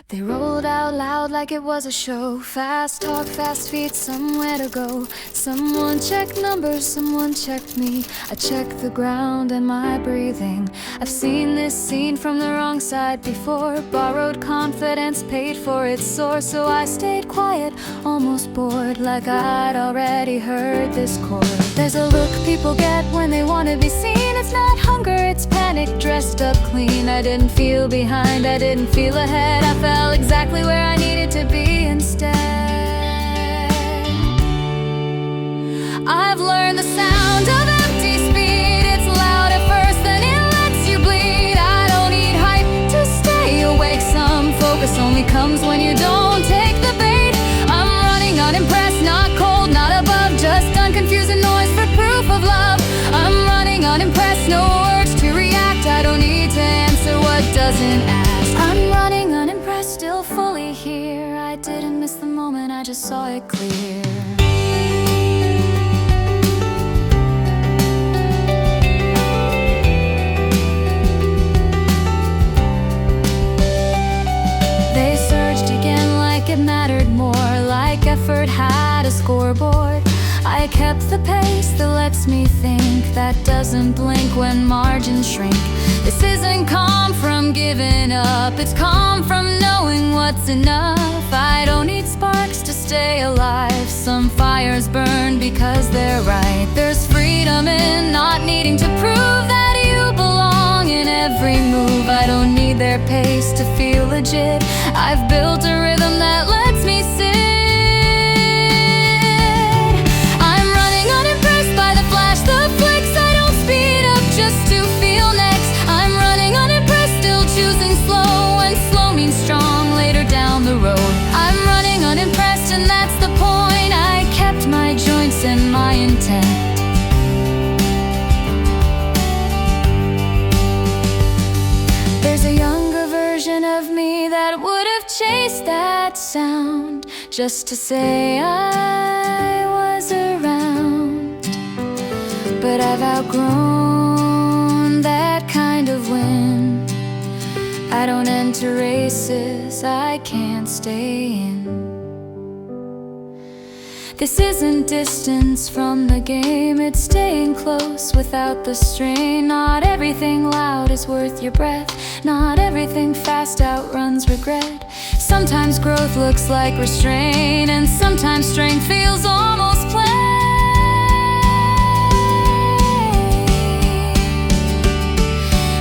They rolled out loud like it was a show. Fast talk, fast feet, somewhere to go. Someone checked numbers, someone checked me. I checked the ground and my breathing. I've seen this scene from the wrong side before. Borrowed confidence, paid for its source. So I stayed quiet, almost bored, like I'd already heard this chord. There's a look people get when they want to be seen. It's not hunger, it's panic, dressed up clean. I didn't feel behind, I didn't feel ahead. I felt exactly where I needed to be instead. I've learned the sound of empty speed. It's loud at first, then it lets you bleed. I don't need hype to stay awake. Some focus only comes when you don't take the bait. I'm running unimpressed, not cold, not above, just unconfusing noise for proof of love. I'm running unimpressed, no urge to react. I don't need to answer what doesn't ask. I'm running unimpressed, still fully here. I didn't miss the moment, I just saw it clear. They surged again like it mattered more, like effort had a scoreboard. I kept the pace that lets me think, that doesn't blink when margins shrink. This isn't calm from giving up, it's calm from knowing what's enough. I don't need sparks to stay alive. Some fires burn because they're right. There's freedom in not needing to prove that you belong in every move. I don't need their pace to feel legit. I've built a rhythm that lets me sit. And my intent. There's a younger version of me that would have chased that sound just to say I was around. But I've outgrown that kind of win. I don't enter races I can't stay in. This isn't distance from the game, it's staying close without the strain. Not everything loud is worth your breath. Not everything fast outruns regret. Sometimes growth looks like restraint, and sometimes strength feels almost play.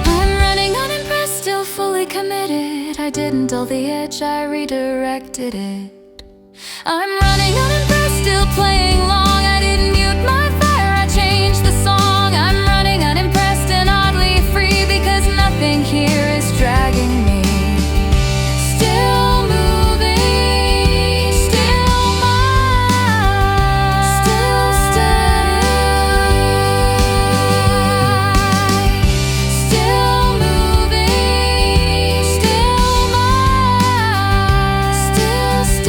I'm running unimpressed, still fully committed. I didn't dull the edge, I redirected it. I'm running unimpressed, still playing long. I didn't mute my fire, I changed the song. I'm running unimpressed and oddly free, because nothing here is dragging me. Still moving, still mine, still steady. Still moving, still mine, still steady.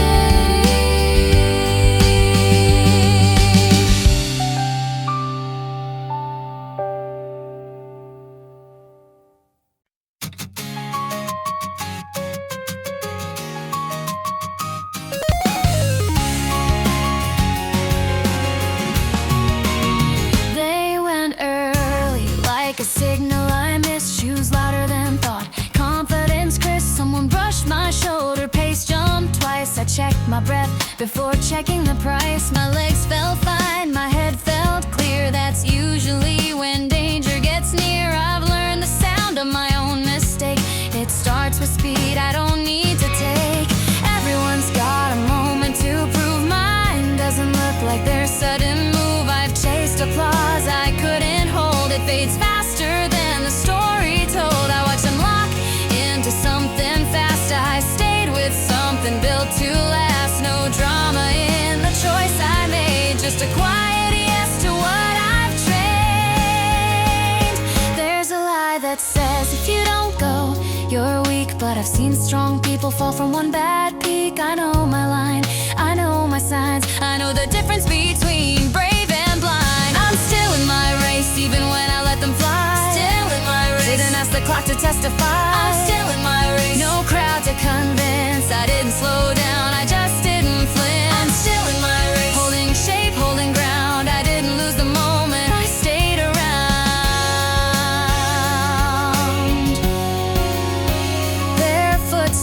A signal I missed, shoes louder than thought. Confidence crisp, someone brushed my shoulder. Pace jumped twice, I checked my breath before checking the price. My legs felt fine, my head felt clear. That's usually when danger gets near. I've learned the sound of my own mistake. It starts with speed, I don't need to take. Everyone's got a moment to prove. Mine doesn't look like their sudden move. I've chased applause I couldn't hold. It fades faster than the story told. I watched them lock into something fast. I stayed with something built to last. No drama in the choice I made, just a quiet yes to what I've trained. There's a lie that says if you don't go, you're weak. But I've seen strong people fall from one bad peak. I know my line, I know my signs. I know the difference between brave and blind. I'm still in my race, even when I let them fly. Still in my race, didn't ask the clock to testify. I'm still in my race, no crowd to convince.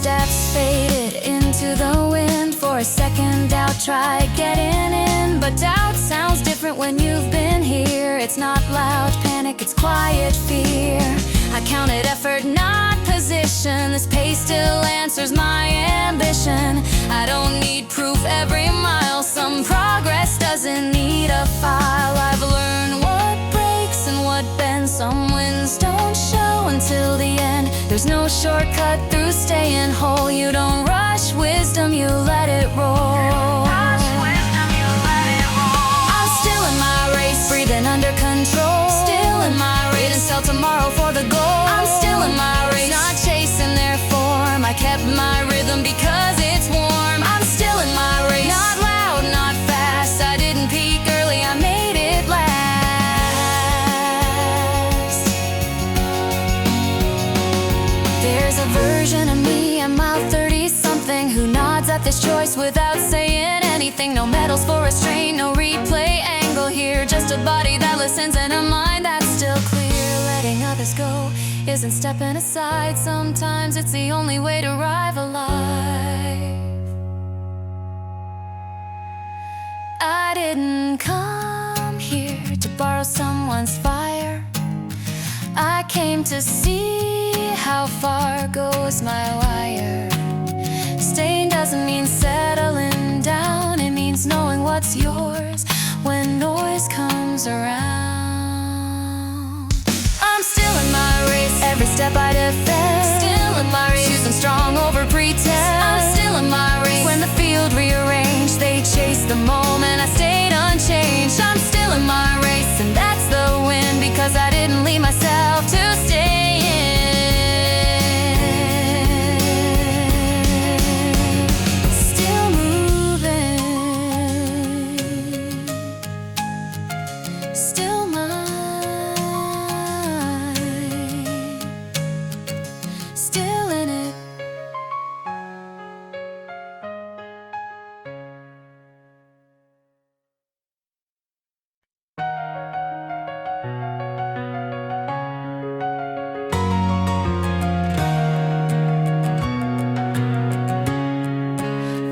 footsteps faded into the wind. For a second doubt tried getting in, but doubt sounds different when you've been here. It's not loud panic, it's quiet fear. I counted effort, not position. This pace still answers my ambition. I don't need proof every mile. Some progress doesn't need a file. I've learned what breaks and what bends. Some winds don't show until the end. There's no shortcut through staying whole. You don't rush wisdom, you let it roll. I'm still in my race, breathing under control. Still in my race, and sell tomorrow for the goal. I'm still in my race, not chasing their form. I kept my rhythm because it's warm. I'm still in my race, not loud, not fast. I didn't peak early, I made it last. There's a version of me, I'm out 30-something, who nods at this choice without saying anything. No medals for restraint, no replay angle here. Just a body that listens and a mind that's still clear. Letting others go isn't stepping aside. Sometimes it's the only way to arrive alive. I didn't come here to borrow someone's fire. I came to see how far goes my wire. Staying doesn't mean settling down. It means knowing what's yours when noise comes around. I'm still in my race, every step I defend. Still in my race, choosing strong over pretense. I'm still in my race, when the field rearranged. They chased the moment, I stayed unchanged. I'm still in my race, and that's the win, because I didn't leave myself to stay in. Still moving, still mine, still in it.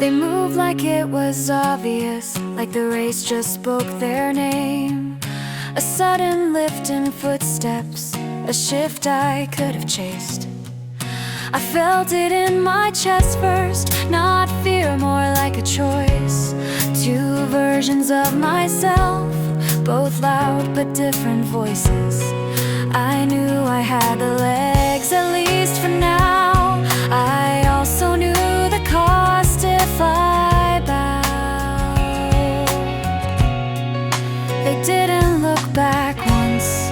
They moved like it was obvious, like the race just spoke their name. A sudden lift in footsteps, a shift I could have chased. I felt it in my chest first, not fear, more like a choice. Two versions of myself, both loud but different voices. I knew I had the legs, at least for now. I also knew the cost if I bowed. They didn't look back once,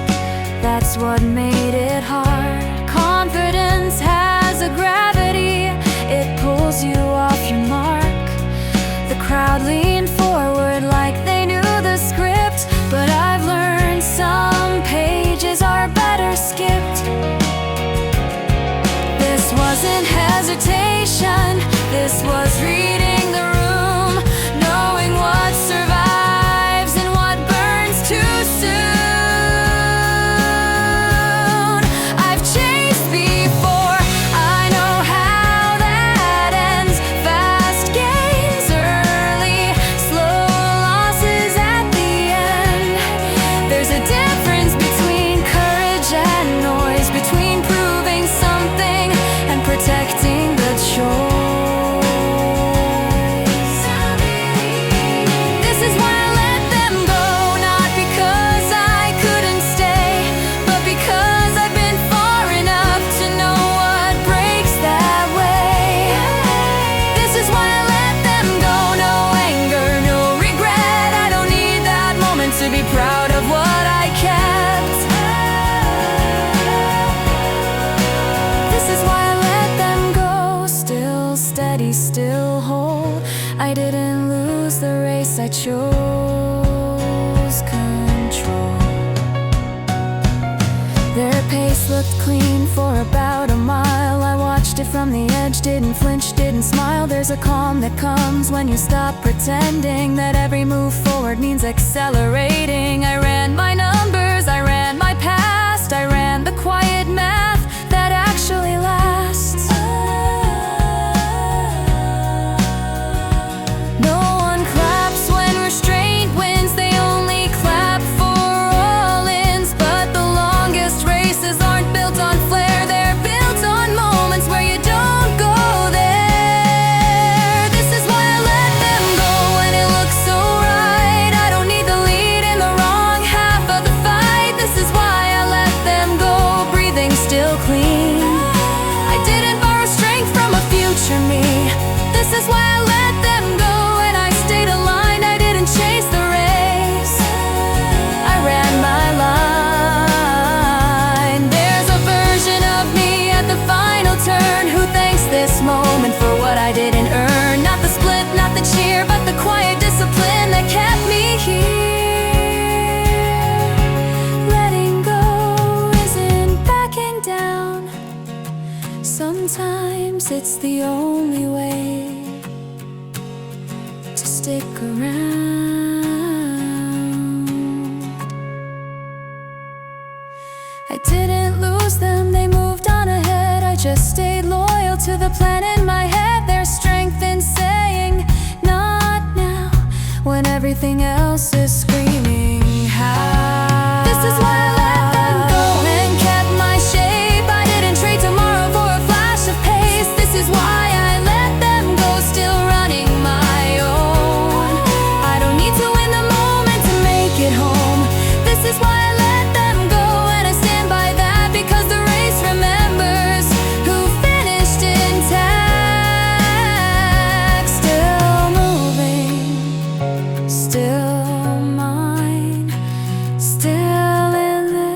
that's what made it hard. Confidence has a gravity, it pulls you off your mark. The crowd leaned forward like they knew the script, but I've learned some pages are better skipped. This wasn't hesitation, this was reading the room, knowing what survives and what burns too soon. I've chased before, I know how that ends. Fast gains early, slow losses at the end. There's a difference between courage and noise, between proving something and protecting the choice. This is why I let them go, not because I couldn't stay, but because I've been far enough to know what breaks that way. This is why I let them go, no anger, no regret. I don't need that moment to be proud of what I kept. This is why I let them go, still steady, still whole. I didn't lose the race, I chose control. Their pace looked clean for about a mile. I watched it from the edge, didn't flinch, didn't smile. There's a calm that comes when you stop pretending that every move forward means accelerating. I ran my numbers, I ran my past, I ran the quiet math that actually lasts. in me. This is why I let them go and I stayed aligned. I didn't chase the race, I ran my line. There's a version of me at the final turn who thanks this moment for what I didn't earn. Not the split, not the cheer, but the quiet discipline that kept me here. Letting go isn't backing down. Sometimes it's the only way to stick around. I didn't lose them, they moved on ahead. I just stayed loyal to the plan in my head. There's strength in saying not now when everything else is screaming how. This is why I let them go and kept my shape. I didn't trade tomorrow for a flash of pace. This is why I let them go, still running my own. I don't need to win the moment to make it home. This is why I let them go and I stand by that, because the race remembers who finished intact. Still moving, still mine, still in this.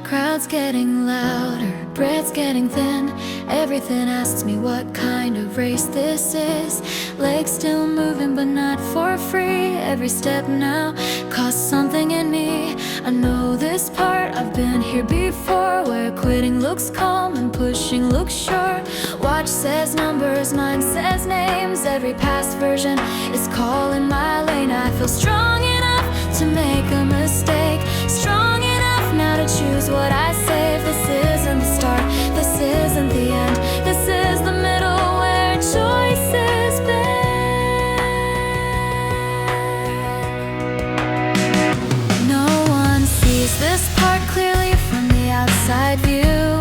Crowd's getting louder, breath's getting thin. Everything asks me what kind of race this is. Legs still moving but not for free. Every step now costs something in me. I know this part, I've been here before, where quitting looks calm and pushing looks sure. Watch says numbers, mine says names. Every past version is calling my lane. I feel strong enough to make a mistake, strong enough now to choose what I save. This isn't the start, this isn't the end. This is the middle where choices bend. No one sees this part clearly from the outside view.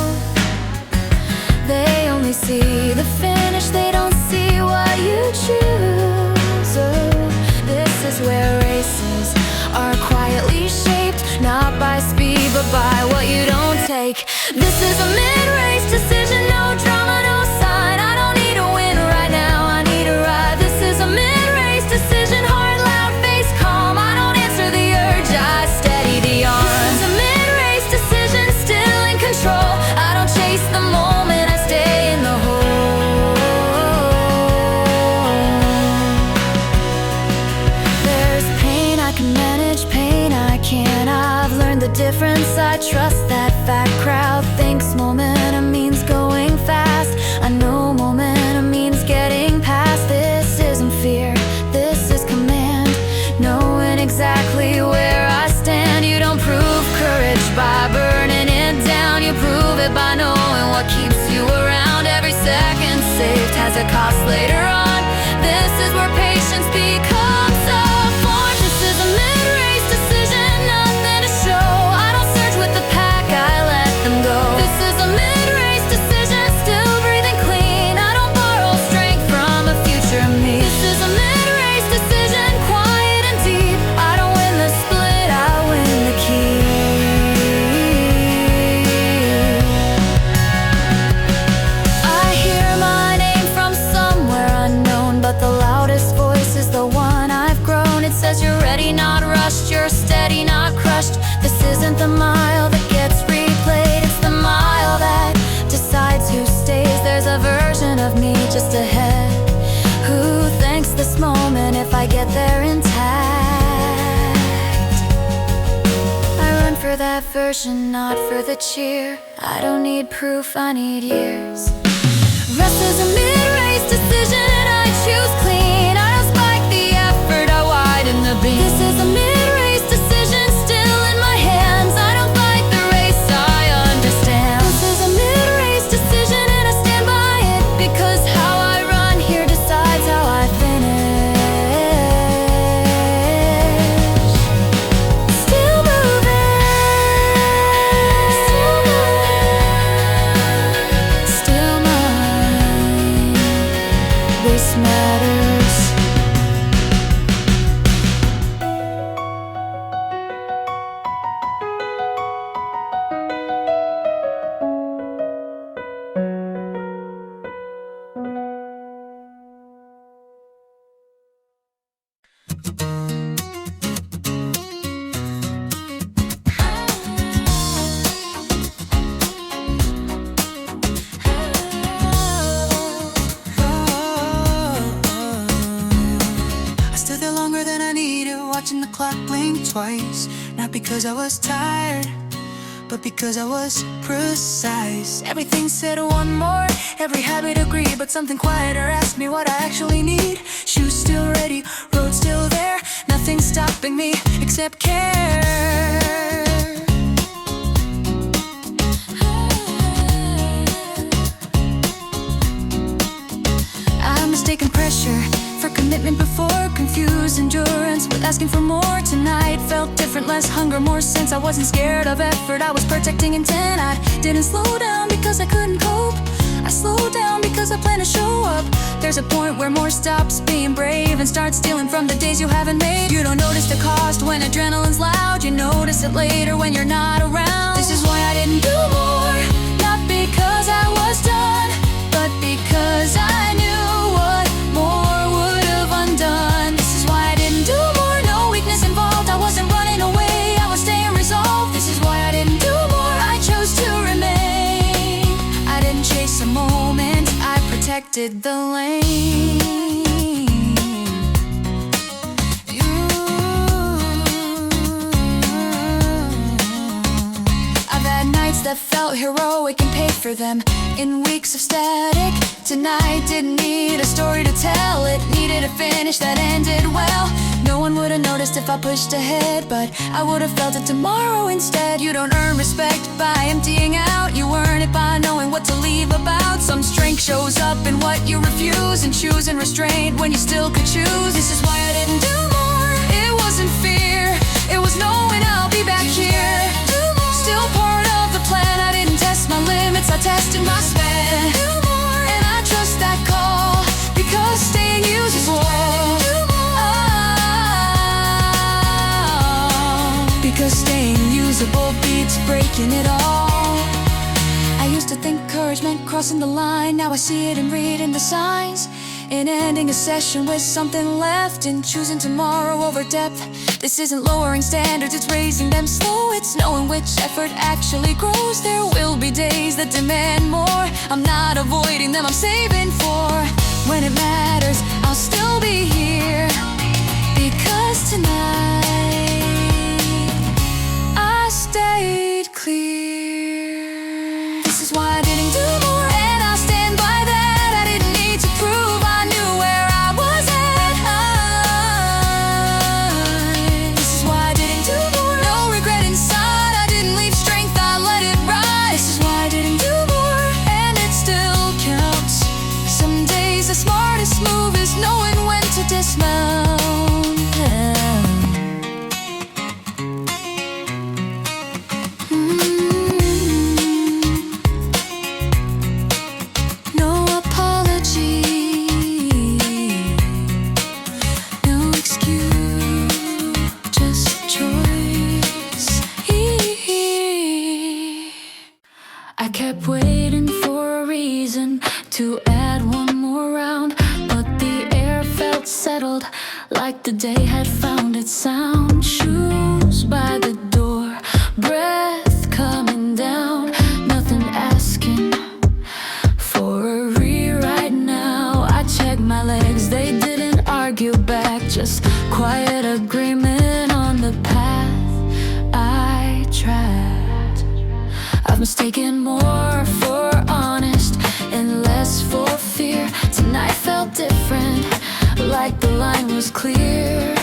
They only see the finish, they don't see what you choose. Oh, this is where races are quietly shaped, not by speed but by what you don't take. This is a mid-race decision, no drama, no sign. I don't need a win right now, I need a ride. This is a mid-race decision, heart loud, face calm. I don't answer the urge, I steady the arm. This is a mid-race decision, still in control. I don't chase the moment, I stay in the hole. There's pain I can manage, pain I can't. I've learned the difference, I trust that fact. Crowd thinks momentum means going fast. I know momentum means getting past. This isn't fear, this is command, knowing exactly where I stand. You don't prove courage by burning it down, you prove it by knowing what keeps you around. Every second saved has a cost later on. This is where patience becomes a force. This is a mid-race decision, nothing to show. I don't surge with the pack, I let them go. This is a mid-race decision, still breathing clean. I don't borrow strength from a future me. This is a mid-race decision, quiet and deep. I don't win the split, I win the key. I hear my name from somewhere unknown, but the loudest voice is the one I've grown. It says you're ready, not rushed, you're steady, not crushed. This isn't the mile that gets replayed, it's the mile that decides who stays. There's a version of me just ahead who thanks this moment if I get there intact. I run for that version, not for the cheer. I don't need proof, I need years. Rest is a mid-race decision and I choose clean. I don't spike the effort, I widen the beam. This is a mid-race decision, still in my hands. I don't fight the race, I understand. This is a mid-race decision and I stand by it, because how I run here decides how I finish. Still Not because I was tired, but because I was precise. Everything said one more, every habit agreed, but something quieter asked me what I actually need. Shoes still ready, road still there, nothing stopping me except care. I'm mistaken pressure for commitment before confused endurance with asking for more tonight. Felt different, less hunger, more sense. I wasn't scared of effort, I was protecting intent. I didn't slow down because I couldn't cope, I slowed down because I plan to show up. There's a point where more stops being brave and starts stealing from the days you haven't made. You don't notice the cost when adrenaline's loud, you notice it later when you're not around. This is why I didn't do more, not because I was done, but because I knew what more would have undone. This is why I didn't do more, no weakness involved. I wasn't running away, I was staying resolved. This is why I didn't do more, I chose to remain. I didn't chase a moment, I protected the lane. I've had nights that felt heroic and paid for them in weeks of static. Tonight didn't need a story to tell, it needed a finish that ended well. No one would have noticed if I pushed ahead, but I would have felt it tomorrow instead. You don't earn respect by emptying out, you earn it by knowing what to leave about. Some strength shows up in what you refuse, and choosing restraint when you still could choose. This is why I didn't do more, it wasn't fear, it was knowing I'll be back here. Still part of the plan, I didn't test my limits, I tested my span. And I trust that call, because staying usable. Because staying usable beats breaking it all. I used to think courage meant crossing the line, now I see it in reading the signs. In ending a session with something left, in choosing tomorrow over depth. This isn't lowering standards, it's raising them slow. It's knowing which effort actually grows. There will be days that demand more, I'm not avoiding them, I'm saving for when it matters. I'll still be here, because tonight I stayed clear. This is why I didn't do more, and I'll stand by that. I didn't need to prove, I knew where I was at. This is why I didn't do more, no regret inside. I didn't leave strength, I let it ride. This is why I didn't do more, and it still counts. Some days the smartest move is knowing when to dismount. I kept waiting for a reason to add one more round, but the air felt settled, like the day had found its sound. Shoes by the door, breath coming down, nothing asking for a rewrite now. I checked my legs, they didn't argue back, just quiet agreement on the path I tried. I've mistaken more for honest and less for fear. Tonight felt different, like the line was clear.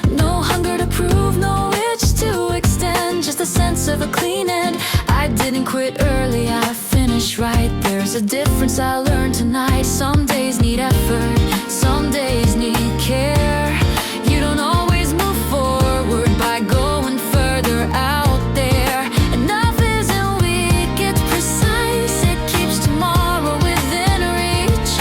No hunger to prove, no itch to extend, just a sense of a clean end. I didn't quit early, I finished right. There's a difference I learned tonight. Some days need effort, some days need care. You don't always move forward by going further out there. Enough isn't weak, it's precise. It keeps tomorrow within reach.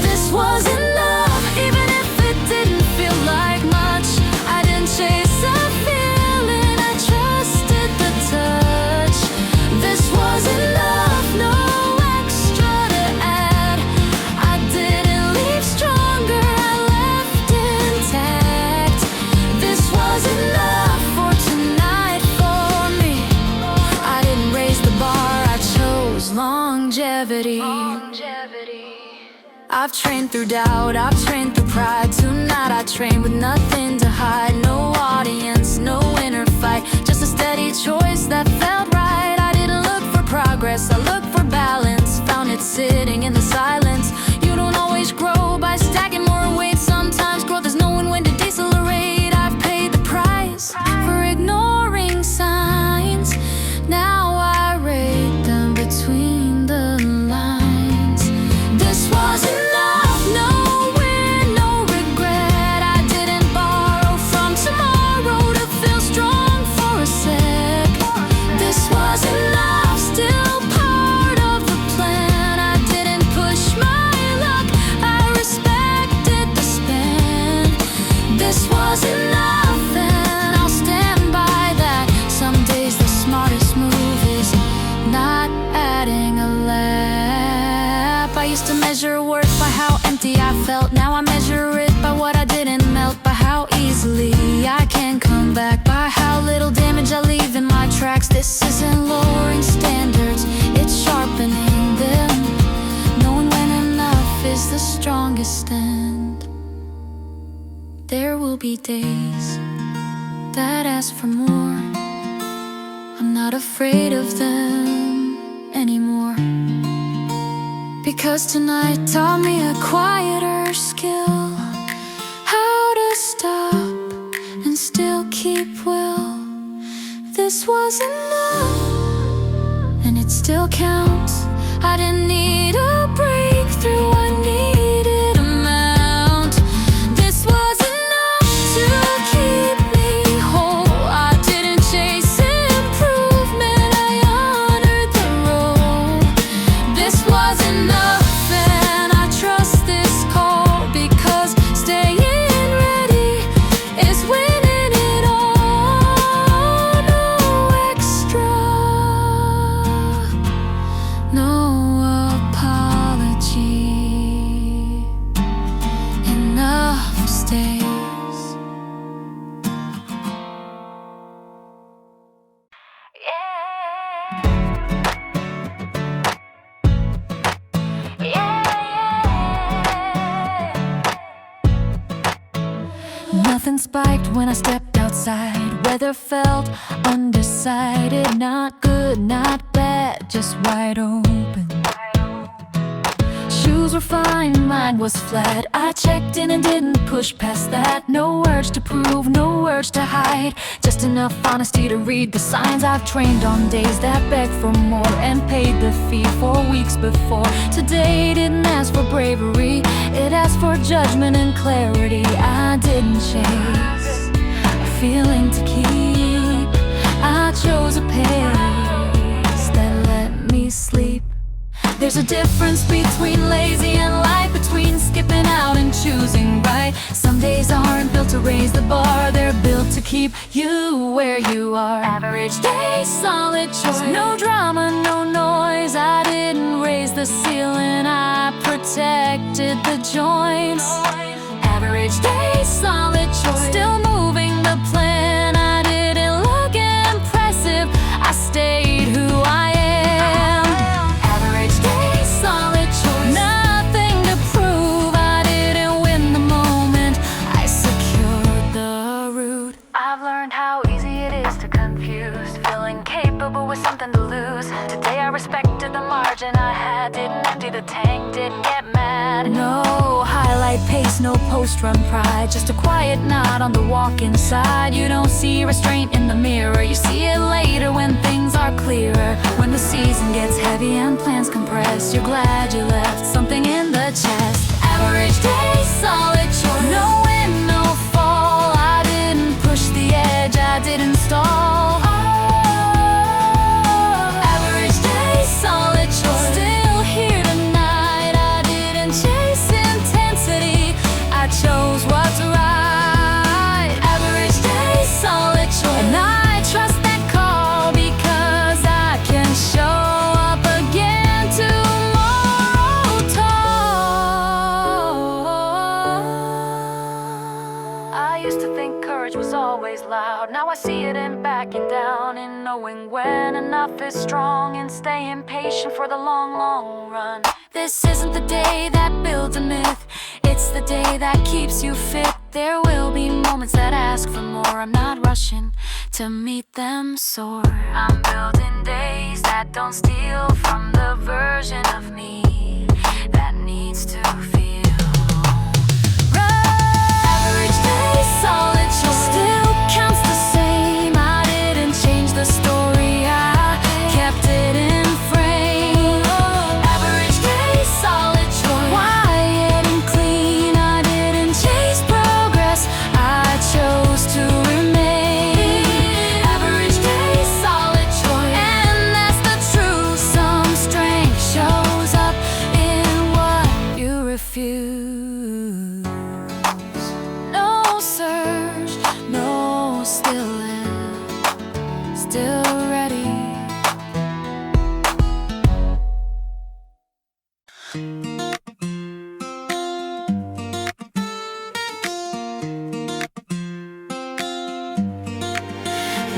This was enough, even if it didn't feel like much. I didn't chase a feeling, I trusted the touch. I've trained through doubt, I've trained through pride. Tonight I train with nothing to hide. No audience, no inner fight, just a steady choice that felt right. I didn't look for progress, I looked for balance. Found it sitting in the silence. You don't always grow by stacking more weight. Sometimes growth is knowing when to decelerate. I've paid the price for ignoring signs. Now I rate them between the lines. This was enough, no win, no regret. I didn't borrow from tomorrow to feel strong for a sec. This was enough, still part of the plan. I didn't push my luck, I respected the span. This was enough, and I'll stand by that. Some days the smartest move is not adding a lap. I used to measure worth by how empty I felt. Now I measure it by what I didn't melt, by how easily I can come back, by how little damage I leave in my tracks. This isn't lowering standards, it's sharpening them. Knowing when enough is the strongest stand. There will be days that ask for more. I'm not afraid of them anymore, because tonight taught me a quieter skill. How to stop and still keep will. This was enough, and it still counts. I didn't need a breakthrough, I needed a mount. This was enough to keep me whole. I didn't chase improvement, I honored the role. This was enough, and I trust this call, because staying ready is winning it all. No extra, no apology. Enough stays. Nothing spiked when I stepped outside. Weather felt undecided. Not good, not bad, just wide open. Shoes were fine, mine was flat. I checked in and didn't push past that. No urge to prove, no urge to hide, just enough honesty to read the signs. I've trained on days that beg for more, and paid the fee 4 weeks before. Today didn't ask for bravery, it asked for judgment and clarity. I didn't chase a feeling to keep, I chose a pace that let me sleep. There's a difference between lazy and light, between skipping out and choosing right. Some days aren't built to raise the bar, they're built to keep you where you are. Average day, solid choice, no drama, no noise. I didn't raise the ceiling, I protected the joints. Average day, solid choice, still moving the plan. I didn't look impressive, I stayed who I am. Average day, solid choice, nothing to prove. I didn't win the moment, I secured the route. I've learned how easy it is to confuse, feeling capable with something to lose. Today I respected the margin I had, didn't empty the tank, didn't get mad. No highlight pace, no post-run pride, just a quiet nod on the walk inside. You don't see restraint in the mirror, you see it later when things are clearer. When the season gets heavy and plans compress, you're glad you left something in the chest. Average day, solid choice, no win, no fall. I didn't push the edge, I didn't stall. Average day, solid choice, still here tonight. I didn't chase intensity, I chose what's right. Average day, solid choice, and I trust that call, because I can show up again tomorrow tall. I used to think courage was always loud. Now I see it in backing down, in knowing when enough is strong, and staying patient for the long, long run. This isn't the day that builds a myth, it's the day that keeps you fit. There will be moments that ask for more. I'm not rushing to meet them soar. I'm building days that don't steal from the version of me that needs to feel. Average day, solid choice, still counts the same. I didn't change the story, I kept it in frame. Average day, solid choice, quiet and clean. I didn't chase progress, I chose to remain. Average day, solid choice, and that's the truth. Some strength shows up in what you refuse. No search, no still live, still ready.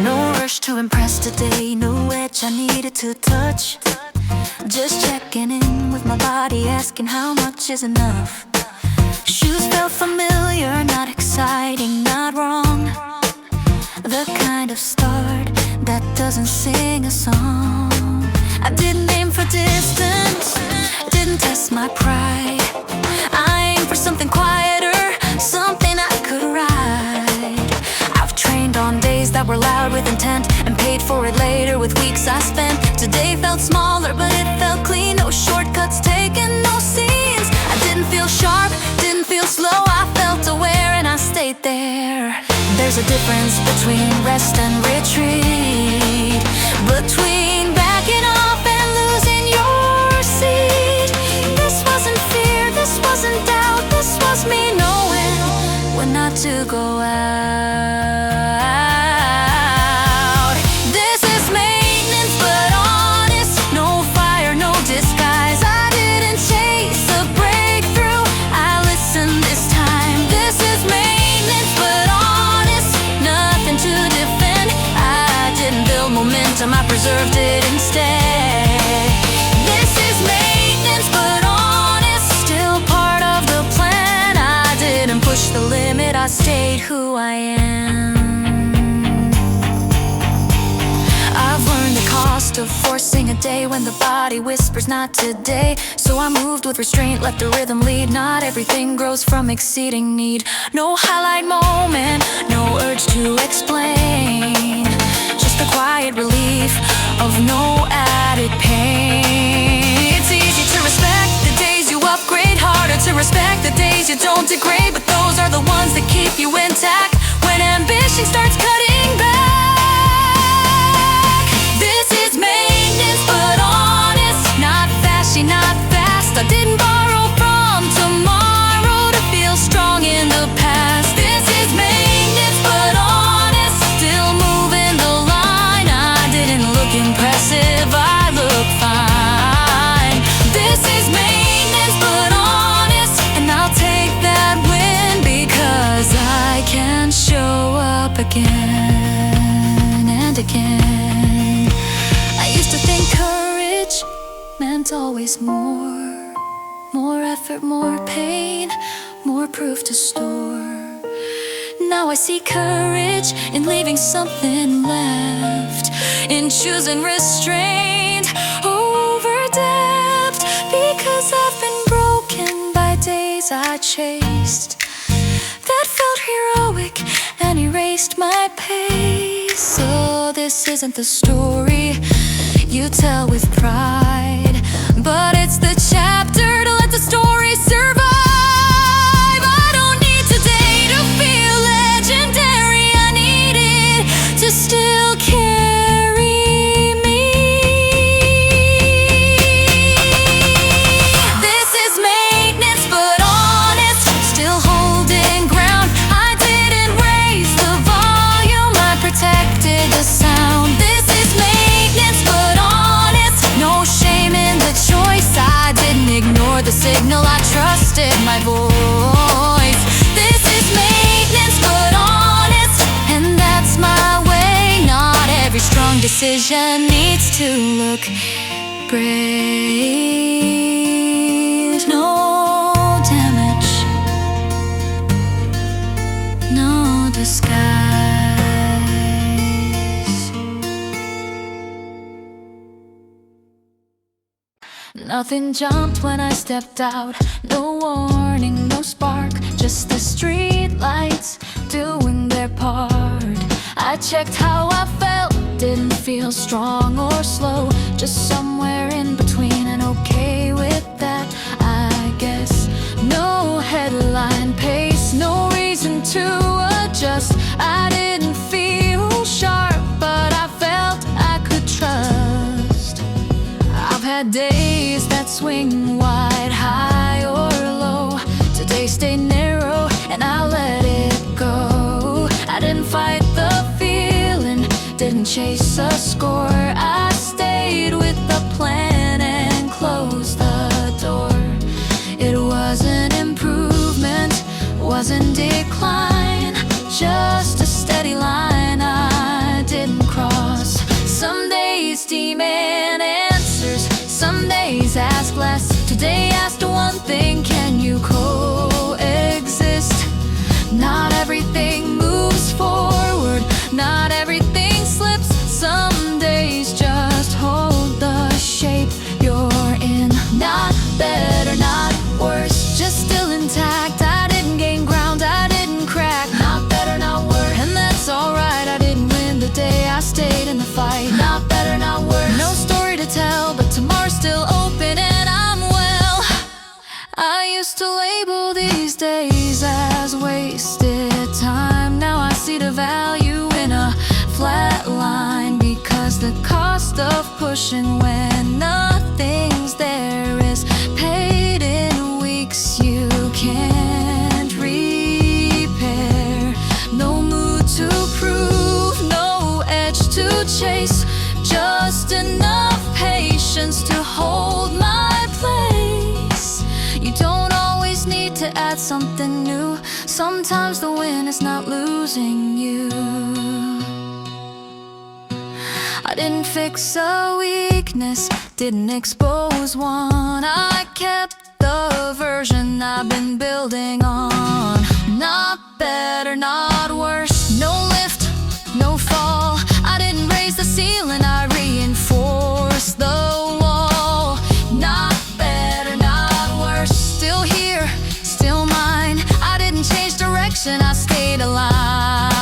No rush to impress today, no edge I needed to touch. Just checking in with my body, asking how much is enough. Shoes felt familiar, not exciting, not wrong. The kind of start that doesn't sing a song. I didn't aim for distance, didn't test my pride. I aimed for something quieter, something I could ride. I've trained on days that were loud with intent, and paid for it later with weeks I spent. Today felt smaller, but it felt clean. No shortcuts taken, no scenes. I didn't feel sharp, didn't feel slow. I felt aware and I stayed there. There's a difference between rest and retreat, between backing off and losing your seat. This wasn't fear, this wasn't doubt, this was me knowing when not to go out. This is maintenance but honest, no fire, no disguise. I didn't chase a breakthrough, I listened this time. This is maintenance but honest, nothing to defend. I didn't build momentum, I preserved it instead. This is maintenance but honest, still part of the plan. I didn't push the limit, I stayed who I am. I've learned the cost of forcing a day when the body whispers not today. So I moved with restraint, let the rhythm lead. Not everything grows from exceeding need. No highlight moment, no urge to explain, just the quiet relief of no added pain. It's easy to respect the days you upgrade, harder to respect the days you don't degrade. But those are the ones that keep you intact when ambition starts cutting back. This is maintenance but honest, not flashy, not fast. I didn't borrow from tomorrow to feel strong in the past. This is maintenance but honest, still moving the line. I didn't look impressive, I look fine. This is maintenance but honest, and I'll take that win because I can show up again and again. I used to think courage meant always more, more effort, more pain, more proof to store. Now I see courage in leaving something left, in choosing restraint over depth. Because I've been broken by days I chased that felt heroic and erased my pace. So this isn't the story you tell with pride, but it's the chapter to let the story survive. I don't need today to feel legendary, I need it to still carry me. This is maintenance but honest, still holding ground. I didn't raise the volume, I protected the sound. This is maintenance but honest, no shame in the choice. I didn't ignore the signal, I trusted decision needs to look brave. No damage, no disguise. Nothing jumped when I stepped out. No warning, no spark, just the street lights doing their part. I checked how I felt, didn't feel strong or slow, just somewhere in between, and okay with that, I guess. No headline pace, no reason to adjust. I didn't feel sharp, but I felt I could trust. I've had days that swing wide, high or low. Today stayed narrow and I let it go. I didn't fight the feeling, didn't chase a score. I stayed with the plan and closed the door. It wasn't improvement, wasn't decline, just a steady line I didn't cross. Some days demand answers, some days ask less. Today asked one thing: can you coexist? Not everything moves forward, not everything slips. Some days just hold the shape you're in. Not better, not worse, just still intact. I didn't gain ground, I didn't crack. Not better, not worse, and that's alright. I didn't win the day, I stayed in the fight. Not better, not worse, no story to tell, but tomorrow's still open and I'm well. I used to label these days as wasted time. Now I see the value in a flat line, because the cost of pushing when nothing's there is paid in weeks you can't repair. No mood to prove, no edge to chase, just enough patience to hold my place. You don't always need to add something new. Sometimes the win is not losing you. I didn't fix a weakness, didn't expose one. I kept the version I've been building on. Not better, not worse, no lift, no fall. I didn't raise the ceiling, I reinforced the wall. Not better, not worse, still here, still mine. I didn't change direction, I stayed alive.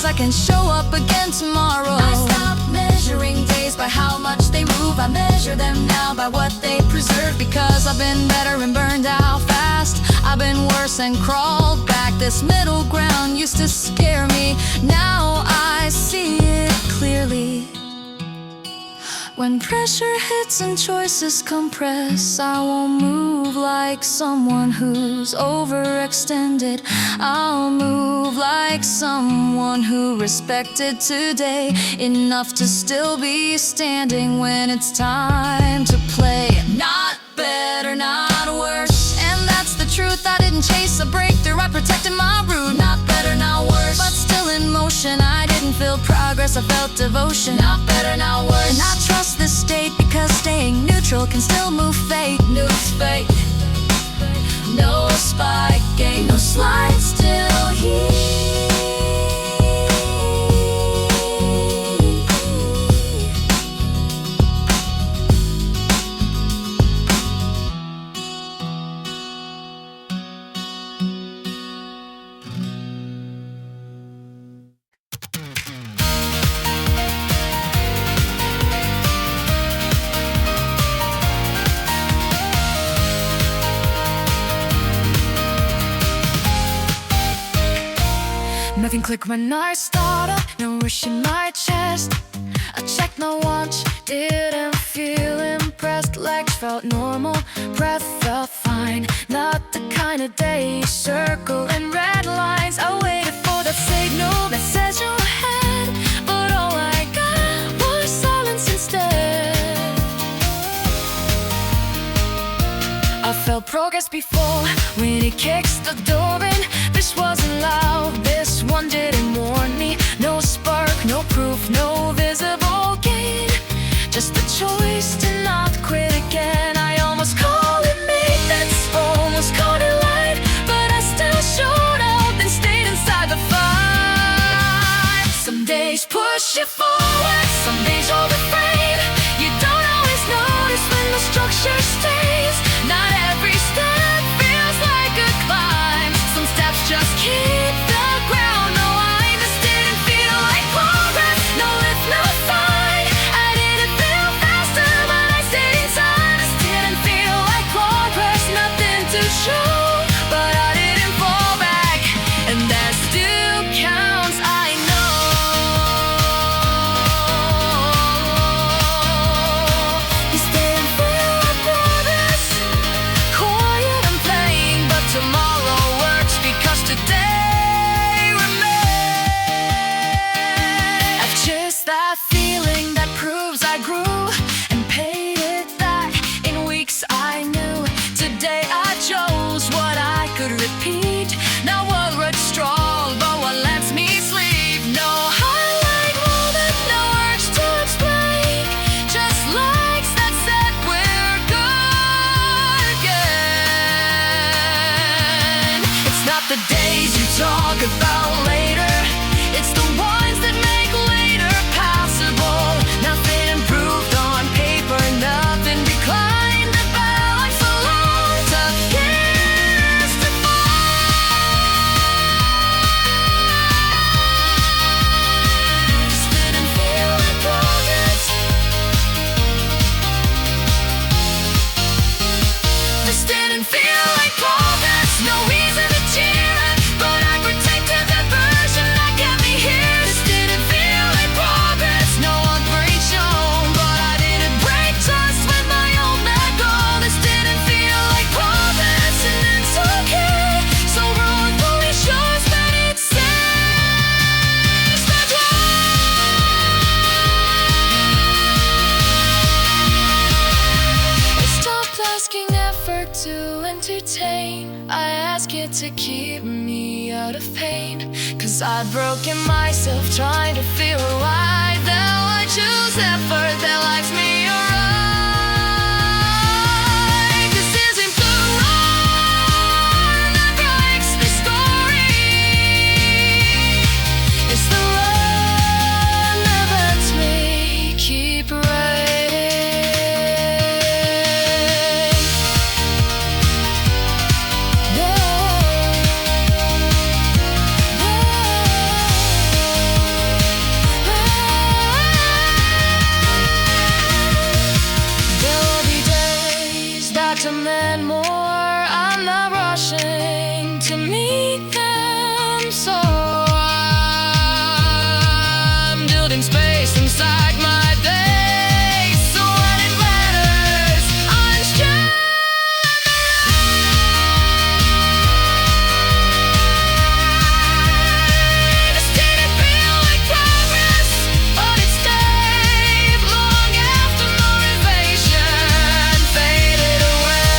I can show up again tomorrow. I stopped measuring days by how much they move. I measure them now by what they preserve, because I've been better and burned out fast. I've been worse and crawled back. This middle ground used to scare me, now I see it clearly. When pressure hits and choices compress, I won't move like someone who's overextended. I'll move like someone who respected today enough to still be standing when it's time to play. Not better, not worse, and that's the truth. I didn't chase a breakthrough, I protected my root. Not better, not worse, but still in motion. I didn't feel progress, I felt devotion. Not better, not worse, and I trust this state, because staying neutral can still move fate. News fake, no spiking, no slide, still here. Nothing clicked when I started, no rush in my chest. I checked my watch, didn't feel impressed. Legs felt normal, breath felt fine. Not the kind of day you circle in red lines. I waited for the signal that says you're ahead, but all I got was silence instead. I felt progress before when it kicks the door in. This wasn't loud, this one didn't warn me. No spark, no proof, no visible gain. Just the choice to not quit again. I almost called it maintenance, almost called it light, but I still showed up and stayed inside the fight. Some days push you forward, some days you're afraid. You don't always notice when the structure stays. Not every step feels like a climb. Some steps just keep the ground aligned. This didn't feel like progress, no lift, no sign. I didn't feel faster, but I stayed inside. This didn't feel like progress, nothing to show, but I didn't fall back, and that still counts, I know. This didn't feel like progress, quiet and playing, but tomorrow works because today remains. I've chased that feeling that proves I grew and paid it back in weeks I knew. Today I chose what I could repeat, not what would strong, but what lets me sleep. No highlight moment, no urge to explain, just likes that said we're good again. It's not the days you talk about later, it's the ones that make later possible. Nothing improved on paper, nothing reclined. The balance alone took years to find. This didn't feel like progress. This didn't feel like progress. No reason to cheer, but I protected that version that kept me here. This didn't feel like progress. No one break shown, but I didn't break trust with my own let go. This didn't feel like progress, and it's okay. So wrong fully shows that it saves the I stopped asking effort to entertain. I ask it to keep me out of pain, 'cause I'd broken myself trying to feel right. Now I choose effort that lights me alright. This isn't the run that breaks the story, it's the run that lets me keep writing. There will be days that demand more. I'm not rushing to meet them, so I'm building space inside my days. So when it matters, I'm still This didn't feel like progress, but it stayed long after motivation faded away.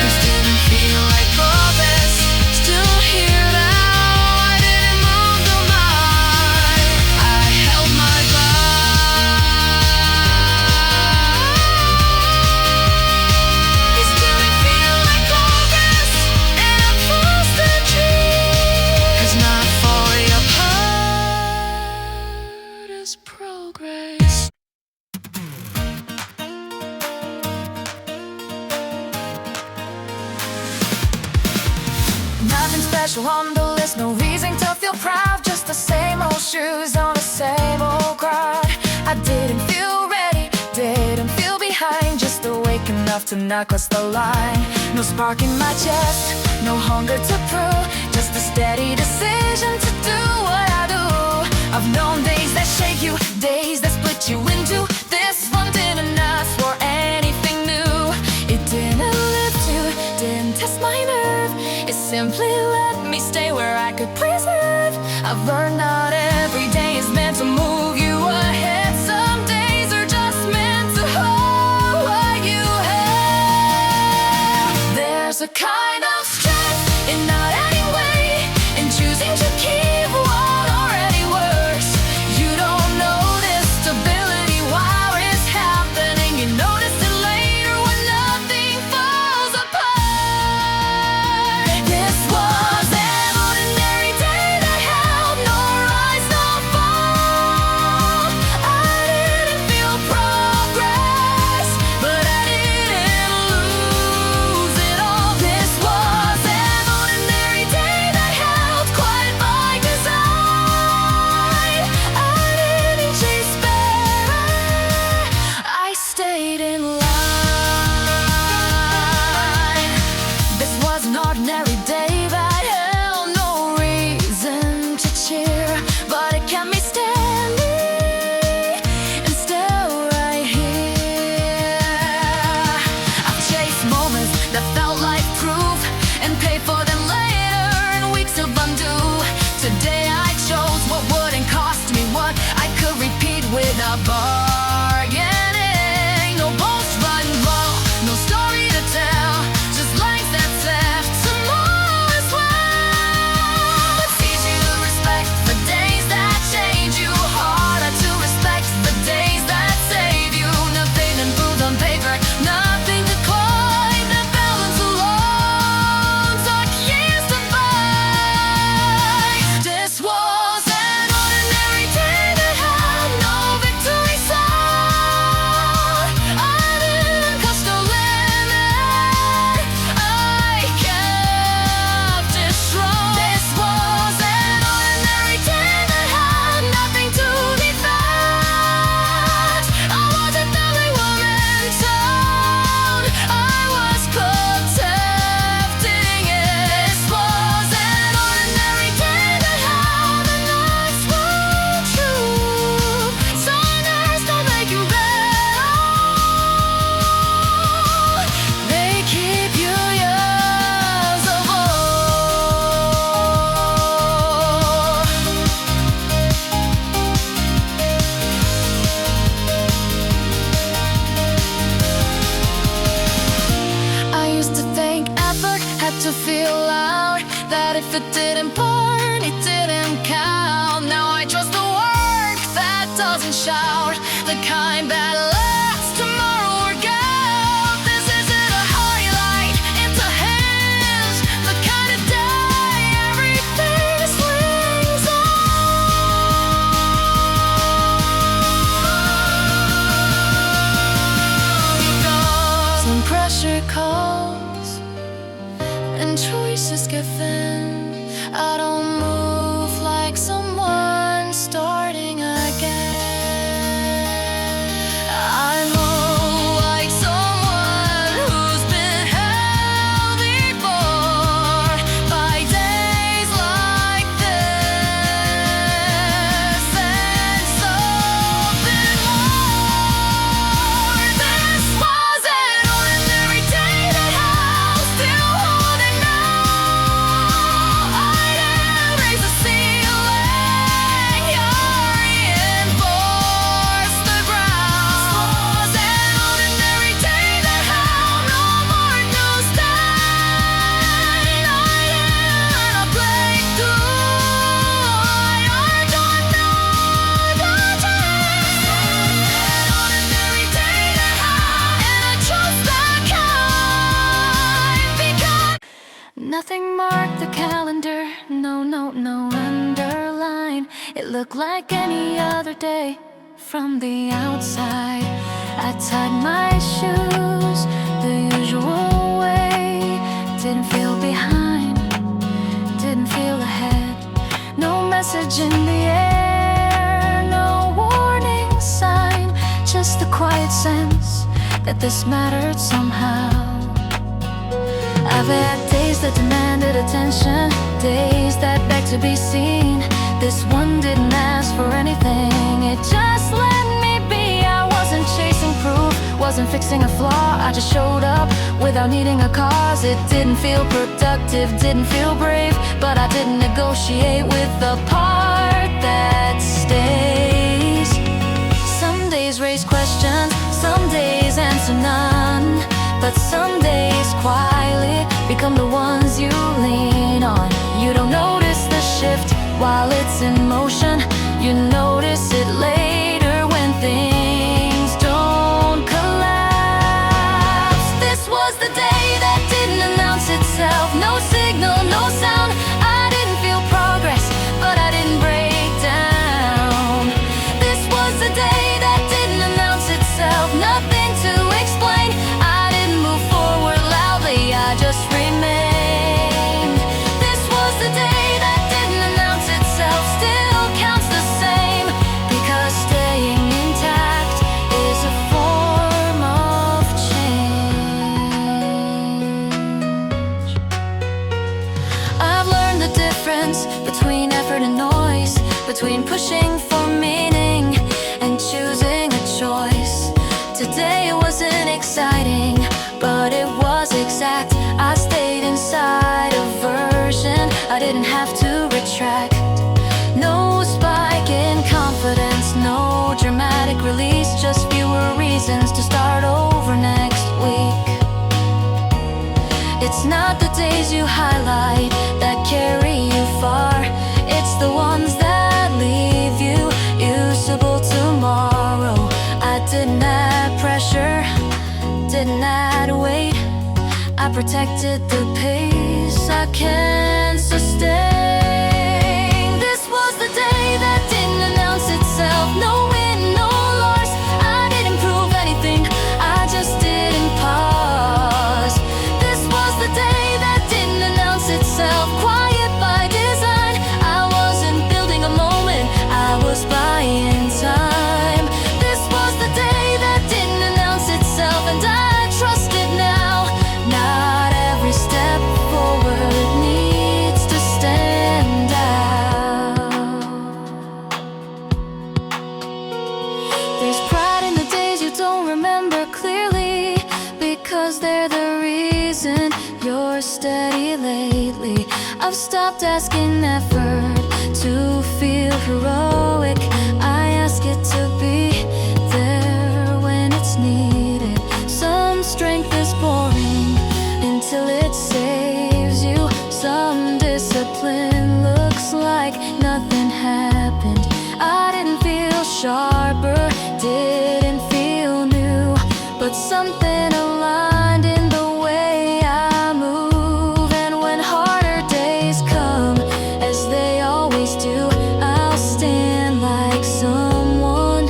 This didn't feel like progress, still here now. I didn't move the mind, I held my ground. This didn't feel like progress, and I forced the truth, 'cause not falling apart is progress. Nothing special on the list, no reason to feel proud. Just the same old shoes on the same old crowd. I didn't feel ready, didn't feel behind. Just awake enough to not cross the line. No spark in my chest, no hunger to prove, just a steady decision to do what I do. I've known days that shake you, days that split you in two. This one didn't ask for anything new. It didn't lift you, didn't test my nerve. It simply let me stay where I could preserve. I've learned not every day is meant to move you ahead. Some days are just meant to hold what you have. given. I don't move like someone starting again. I move like someone who's been held before by days like this, and something more. This was an ordinary day that I'll still hold it now. I didn't raise the ceiling, you're reinforce the ground. Was an ordinary day that I'll no more no stand. I didn't break through, I earned another chance. An ordinary day that I'll and I chose that kind because nothing marked the calendar, no note, no underline. It looked like any other day from the outside. I tied my shoes the usual way. Didn't feel behind, didn't feel ahead. No message in the air, no warning sign. Just the quiet sense that this mattered somehow. I've had days that demanded attention, days that begged to be seen. This one didn't ask for anything, it just let me be. I wasn't chasing proof, wasn't fixing a flaw. I just showed up without needing a cause. It didn't feel productive, didn't feel brave, but I didn't negotiate with the part that stays. Some days raise questions, some days answer none. But some days quietly become the ones you lean on. You don't notice the shift while it's in motion. You notice it later when things don't collapse. This was the day that didn't announce itself. No signal, no sound. I didn't feel progress, but I didn't break down. This was the day that didn't announce itself. Nothing to explain. I just remained. This was the day that didn't announce itself. Still counts the same, because staying intact is a form of change. I've learned the difference between effort and noise, between pushing for meaning and choosing a choice. Today it wasn't exciting, but it was exact. I stayed inside a version I didn't have to retract. No spike in confidence, no dramatic release, just fewer reasons to start over next week. It's not the days you highlight that carry you far. It's the ones that leave you usable tomorrow. I didn't add pressure, didn't add weight. I protected the pace I can sustain. This was the day that didn't announce itself. No win, no loss. I didn't prove anything, I just didn't pause. This was the day that didn't announce itself. Quiet by design. I wasn't building a moment, I was buying time. This was the day that didn't announce itself, and I trust it now. Not every step forward needs to stand out. There's pride in the days you don't remember clearly, because they're the reason you're steady lately. I've stopped asking effort to feel heroic. I ask it to be there when it's needed. Some strength is boring until it saves you. Some discipline looks like nothing happened. I didn't feel sharper, didn't feel new, but something aligned in the way I move. And when harder days come, as they always do, I'll stand like someone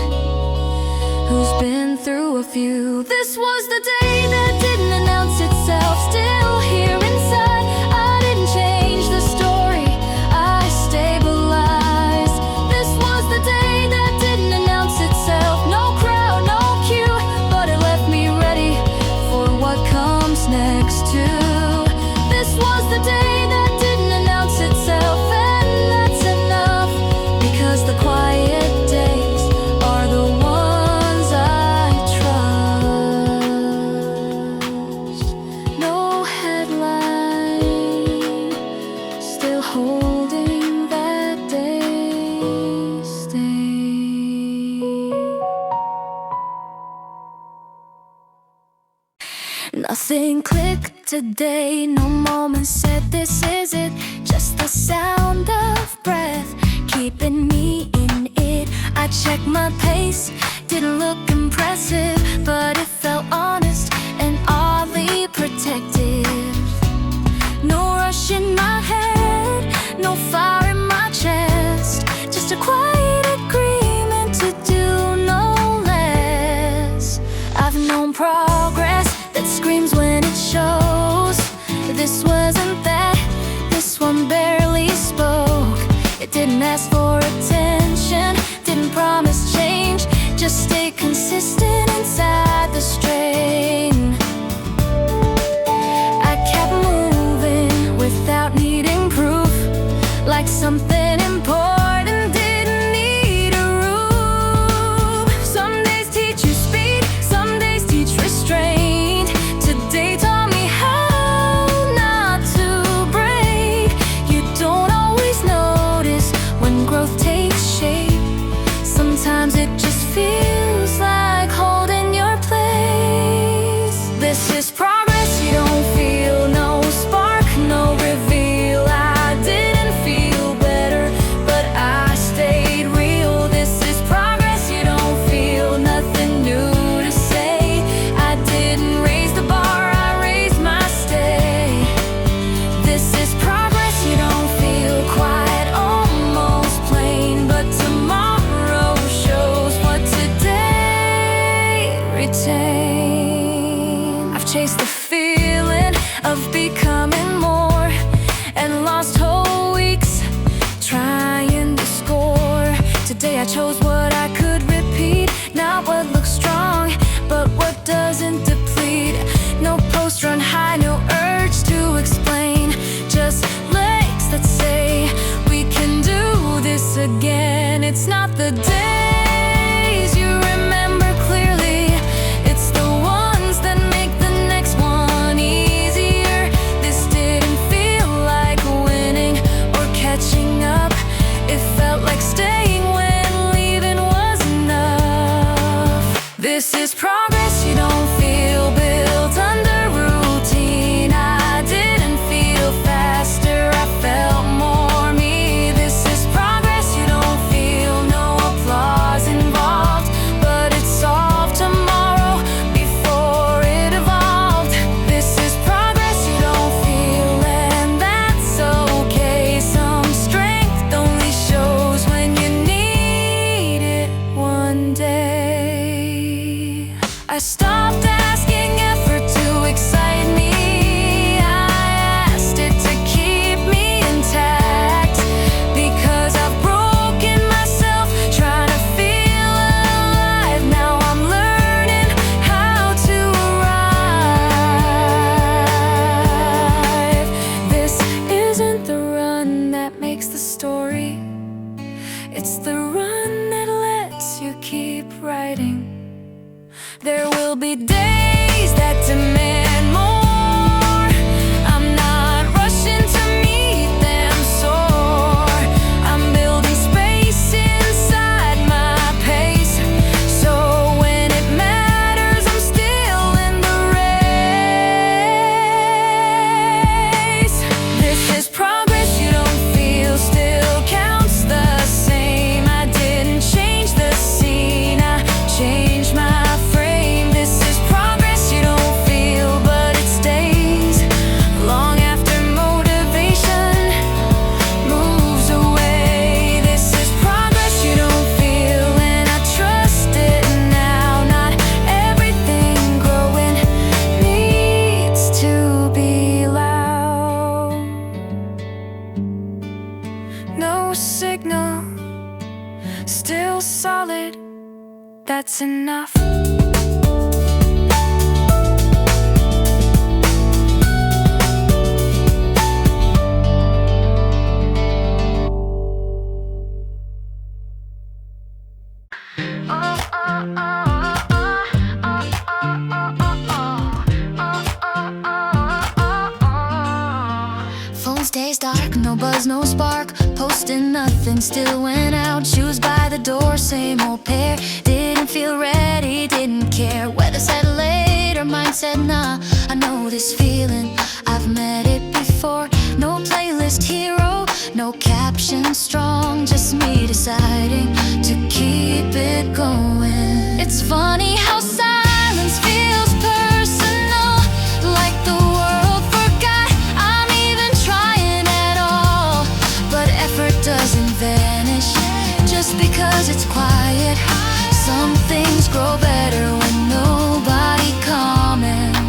who's been through a few. This was the day that didn't announce itself. Still here inside, I didn't change. Nothing clicked today, no moment said this is it. Just the sound of breath, keeping me in it. I checked my pace, didn't look impressive, but it felt honest and oddly protective. No rush in my head, no fire in my chest, just a quiet agreement to do no less. I've known progress that screams when it shows. This wasn't that, this one barely spoke. It didn't ask for attention, didn't promise change, just stay consistent inside the strain. I kept moving without needing proof, like something important didn't need a roof. Some days teach you speed, some days teach restraint. Today taught me how not to break. You don't always notice when growth takes shape. Sometimes it just feels like holding your place. This is progress, you don't feel no spark, no reveal. I didn't feel better, but I stayed real. This is progress, you don't feel nothing new to say. I didn't raise the bar, I raised my stay. This is progress, you don't feel quiet, almost plain, but tomorrow shows what today retained. I've chased the feeling of becoming more and lost whole weeks trying to score. Today I chose what I could repeat, not what looks strong, but what doesn't deplete. No post-run high, no urge to explain, just legs that say we can do this again. It's not the days you remember clearly, it's the ones that make the next one easier. This didn't feel like winning or catching up, it felt like staying when leaving was enough. This is progress, you don't feel built under routine. I didn't feel faster, I felt more me. This is progress, you don't feel no applause involved, but it solved tomorrow before it evolved. This is progress, you don't feel, and that's okay. Some strength only shows when you need it one day. I stopped asking effort to excite me, I asked it to keep me intact. Because I've broken myself trying to feel alive, now I'm learning how to arrive. This isn't the run that makes the story, it's the run that lets you keep writing. There will be days that demand more, I'm not rushing to meet them soar. I'm building space inside my pace, so when it matters I'm still in the race. This is progress, you don't feel, still counts the same. I didn't change the scene, I changed my frame. This is progress, you don't feel, but it stays long after motivation moves away. This is progress, you don't feel, and I trust it now. Not everything growing needs to be loud. No signal, still solid, that's enough. Phone stays dark, no buzz, no spark. Posting nothing, still went out. Shoes by the door, same old pair. Didn't feel ready, didn't care. Weather said later, mine said nah. I know this feeling, I've met it before. No playlist hero, no caption strong, just me deciding to keep it going. It's funny how silence feels personal, like the world forgot I'm even trying at all. But effort doesn't vanish just because it's quiet. Some things grow better when nobody comments.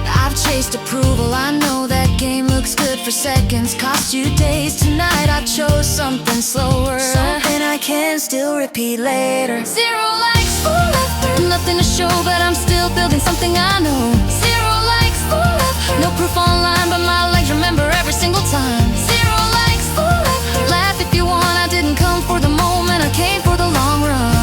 I've chased approval, I know that game looks good for seconds, cost you days. Tonight I chose something slower, something I can still repeat later. 0 likes, full effort, nothing to show, but I'm still building something I know. 0 likes, full effort, no proof online, but my legs remember every single time. 0 likes, full effort, laugh if you want, I didn't come for the moment, I came for the long run.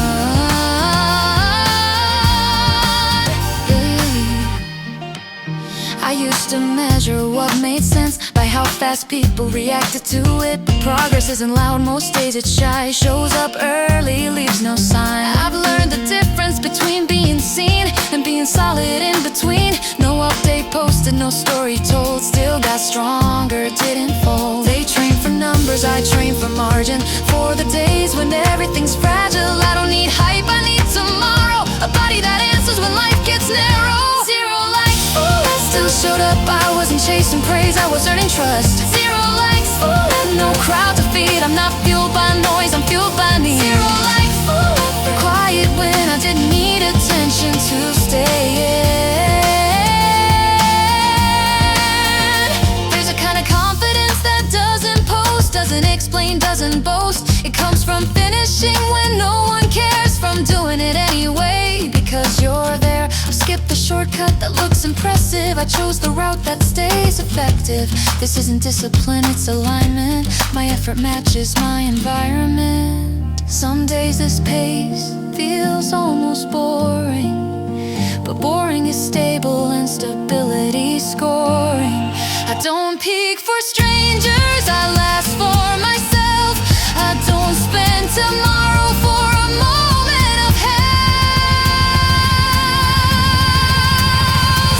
I used to measure what made sense by how fast people reacted to it. But progress isn't loud, most days it's shy. Shows up early, leaves no sign. I've learned the difference between being seen and being solid in between. No update posted, no story told, still got stronger, didn't fold. They train for numbers, I train for margin, for the days when everything's fragile. I don't need hype, I need tomorrow, a body that answers when life gets narrow. 0 likes, full effort, still showed up, I wasn't chasing praise, I was earning trust. 0 likes, full effort, no crowd to feed, I'm not fueled by noise, I'm fueled by me. 0 likes, full effort, quiet when I didn't need attention to stay in. There's a kind of confidence that doesn't post, doesn't explain, doesn't boast. It comes from finishing when no one cares, from doing it anyway because you're there. I'll skip the shortcut that looks impressive, I chose the route that stays effective. This isn't discipline, it's alignment. My effort matches my environment. Some days this pace feels almost boring, but boring is stable and stability scoring. I don't peak for strangers, I last for myself. I don't spend tomorrow for a moment of hell.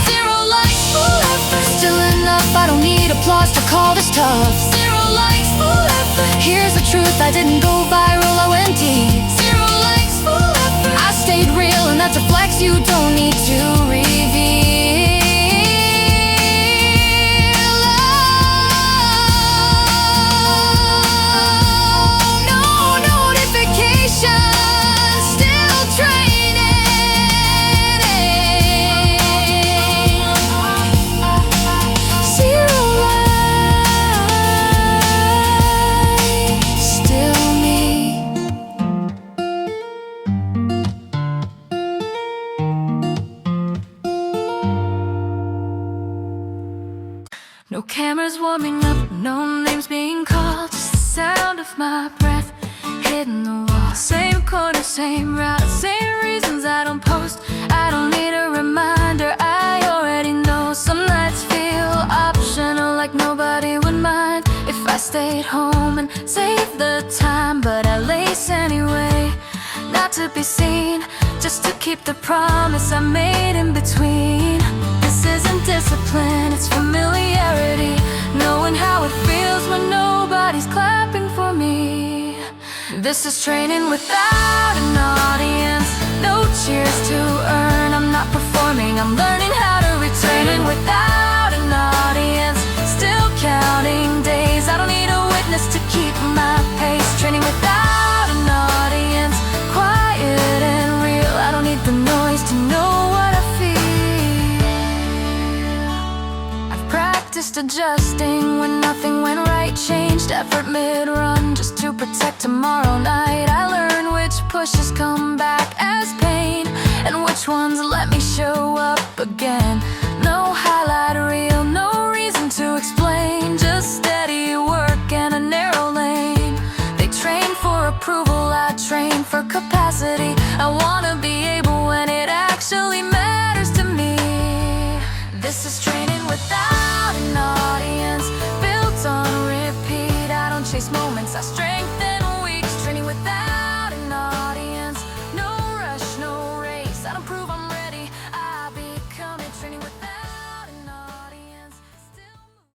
0 likes, full effort, still enough, I don't need applause to call this tough. 0 likes, full effort, here's the truth, I didn't go viral, I went deep. 0 likes, full effort, I stayed real, and that's a flex you don't need to reveal. No cameras warming up, no names being called, just the sound of my breath hitting the wall. Same corner, same route, same reasons I don't post. I don't need a reminder, I already know. Some nights feel optional, like nobody would mind if I stayed home and saved the time. But I lace anyway, not to be seen, just to keep the promise I made in between. This isn't discipline, it's familiarity, knowing how it feels when nobody's clapping for me. This is training without an audience, no cheers to earn, I'm not performing, I'm learning how to return. And without an audience, still counting days, I don't need a witness to keep my pace. Training without an audience, quiet and real, I don't need the noise to know what I feel. Practiced adjusting when nothing went right, changed effort mid-run just to protect tomorrow night. I learned which pushes come back as pain and which ones let me show